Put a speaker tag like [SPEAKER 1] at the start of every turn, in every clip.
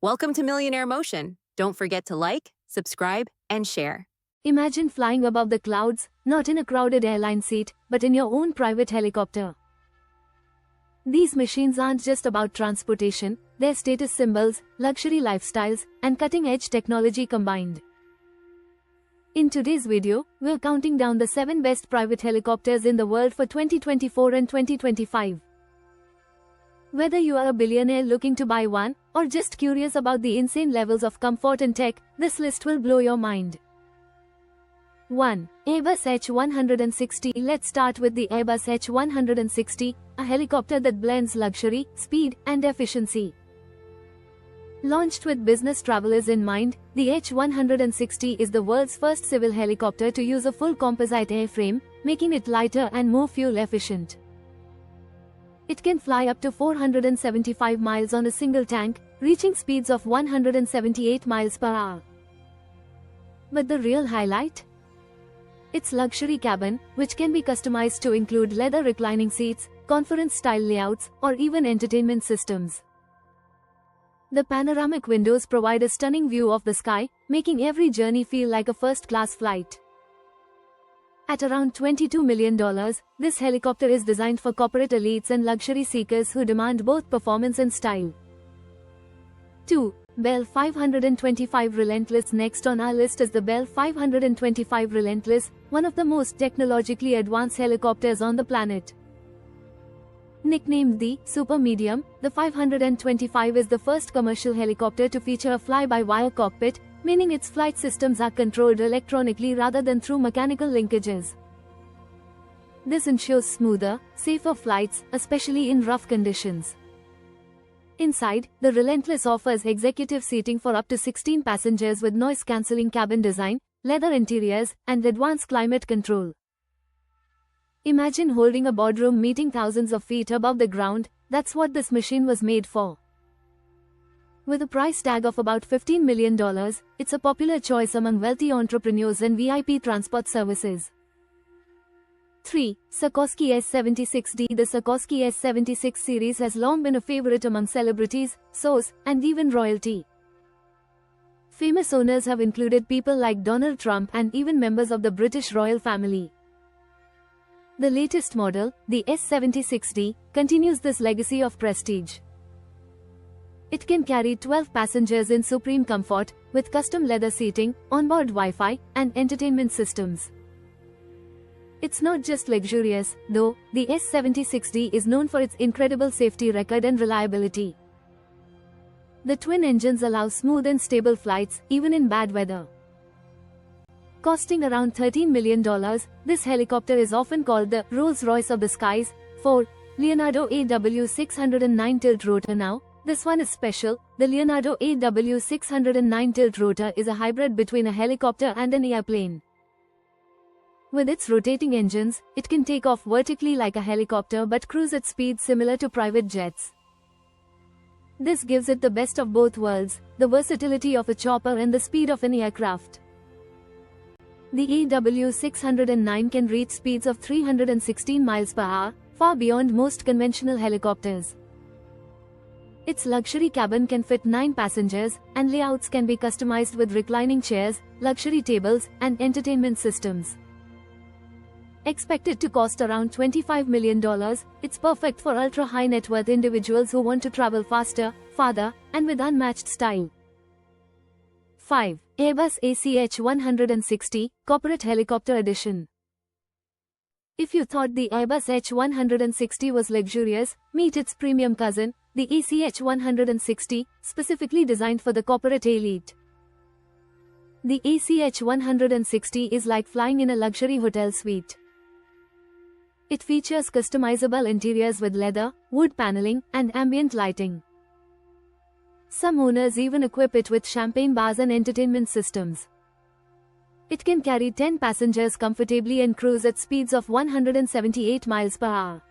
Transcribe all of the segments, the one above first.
[SPEAKER 1] Welcome to Millionaire Motion. Don't forget to like, subscribe, and share.
[SPEAKER 2] Imagine flying above the clouds, not in a crowded airline seat, but in your own private helicopter. These machines aren't just about transportation, they're status symbols, luxury lifestyles, and cutting-edge technology combined. In today's video, we're counting down the 7 best private helicopters in the world for 2024 and 2025. Whether you are a billionaire looking to buy one, or just curious about the insane levels of comfort and tech, this list will blow your mind. 1. Airbus H160. Let's start with the Airbus H160, a helicopter that blends luxury, speed, and efficiency. Launched with business travelers in mind, the H160 is the world's first civil helicopter to use a full composite airframe, making it lighter and more fuel efficient. It can fly up to 475 miles on a single tank, reaching speeds of 178 miles per hour. But the real highlight? Its luxury cabin, which can be customized to include leather reclining seats, conference-style layouts, or even entertainment systems. The panoramic windows provide a stunning view of the sky, making every journey feel like a first-class flight. At around $22 million, this helicopter is designed for corporate elites and luxury seekers who demand both performance and style. 2. Bell 525 Relentless. Next on our list is the Bell 525 Relentless, one of the most technologically advanced helicopters on the planet. Nicknamed the Super Medium, the 525 is the first commercial helicopter to feature a fly-by-wire cockpit, meaning its flight systems are controlled electronically rather than through mechanical linkages. This ensures smoother, safer flights, especially in rough conditions. Inside, the Relentless offers executive seating for up to 16 passengers with noise-cancelling cabin design, leather interiors, and advanced climate control. Imagine holding a boardroom meeting thousands of feet above the ground. That's what this machine was made for. With a price tag of about $15 million, it's a popular choice among wealthy entrepreneurs and VIP transport services. 3. Sikorsky S-76D. The Sikorsky S-76 series has long been a favorite among celebrities, sources, and even royalty. Famous owners have included people like Donald Trump and even members of the British royal family. The latest model, the S-76D, continues this legacy of prestige. It can carry 12 passengers in supreme comfort, with custom leather seating, onboard Wi-Fi, and entertainment systems. It's not just luxurious, though. The S-76D is known for its incredible safety record and reliability. The twin engines allow smooth and stable flights, even in bad weather. Costing around $13 million, this helicopter is often called the Rolls-Royce of the skies. 4. Leonardo AW609 Tiltrotor. Now, this one is special. The Leonardo AW609 Tiltrotor is a hybrid between a helicopter and an airplane. With its rotating engines, it can take off vertically like a helicopter but cruise at speeds similar to private jets. This gives it the best of both worlds, the versatility of a chopper and the speed of an aircraft. The AW609 can reach speeds of 316 miles per hour, far beyond most conventional helicopters. Its luxury cabin can fit 9 passengers, and layouts can be customized with reclining chairs, luxury tables, and entertainment systems. Expected to cost around $25 million, it's perfect for ultra-high net worth individuals who want to travel faster, farther, and with unmatched style. 5. Airbus ACH160, Corporate Helicopter Edition. If you thought the Airbus H160 was luxurious, meet its premium cousin, the ACH160, specifically designed for the corporate elite. The ACH160 is like flying in a luxury hotel suite. It features customizable interiors with leather, wood paneling, and ambient lighting. Some owners even equip it with champagne bars and entertainment systems. It can carry 10 passengers comfortably and cruise at speeds of 178 miles per hour.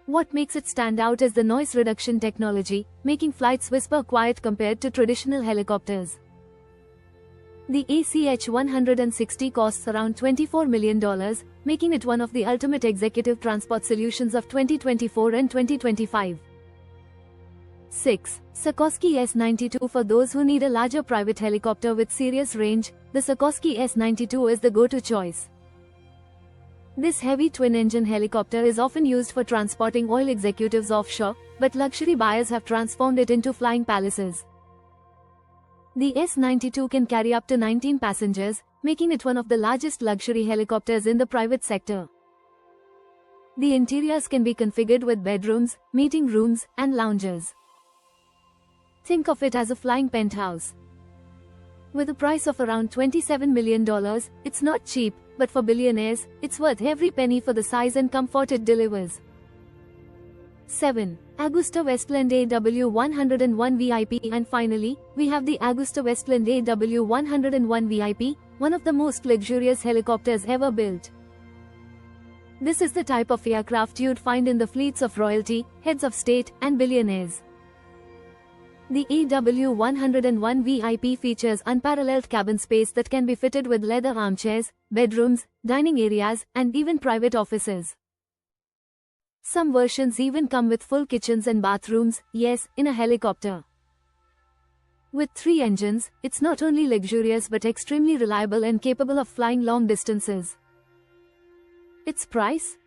[SPEAKER 2] What makes it stand out is the noise reduction technology, making flights whisper quiet compared to traditional helicopters. The ACH160 costs around $24 million, making it one of the ultimate executive transport solutions of 2024 and 2025. 6. Sikorsky S-92. For those who need a larger private helicopter with serious range, the Sikorsky S-92 is the go-to choice. This heavy twin-engine helicopter is often used for transporting oil executives offshore, but luxury buyers have transformed it into flying palaces. The S-92 can carry up to 19 passengers, making it one of the largest luxury helicopters in the private sector. The interiors can be configured with bedrooms, meeting rooms, and lounges. Think of it as a flying penthouse. With a price of around $27 million, it's not cheap, but for billionaires, it's worth every penny for the size and comfort it delivers. 7. AgustaWestland AW101 VIP. And finally, we have the AgustaWestland AW101 VIP, one of the most luxurious helicopters ever built. This is the type of aircraft you'd find in the fleets of royalty, heads of state, and billionaires. The AW101 VIP features unparalleled cabin space that can be fitted with leather armchairs, bedrooms, dining areas, and even private offices. Some versions even come with full kitchens and bathrooms, yes, in a helicopter. With 3 engines, it's not only luxurious but extremely reliable and capable of flying long distances. Its price?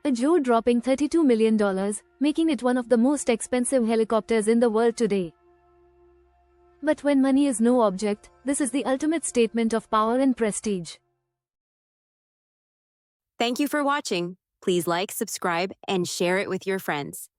[SPEAKER 2] A jaw-dropping $32 million, making it one of the most expensive helicopters in the world today. But when money is no object, this is the ultimate statement of power and prestige.
[SPEAKER 1] Thank you for watching. Please like, subscribe, and share it with your friends.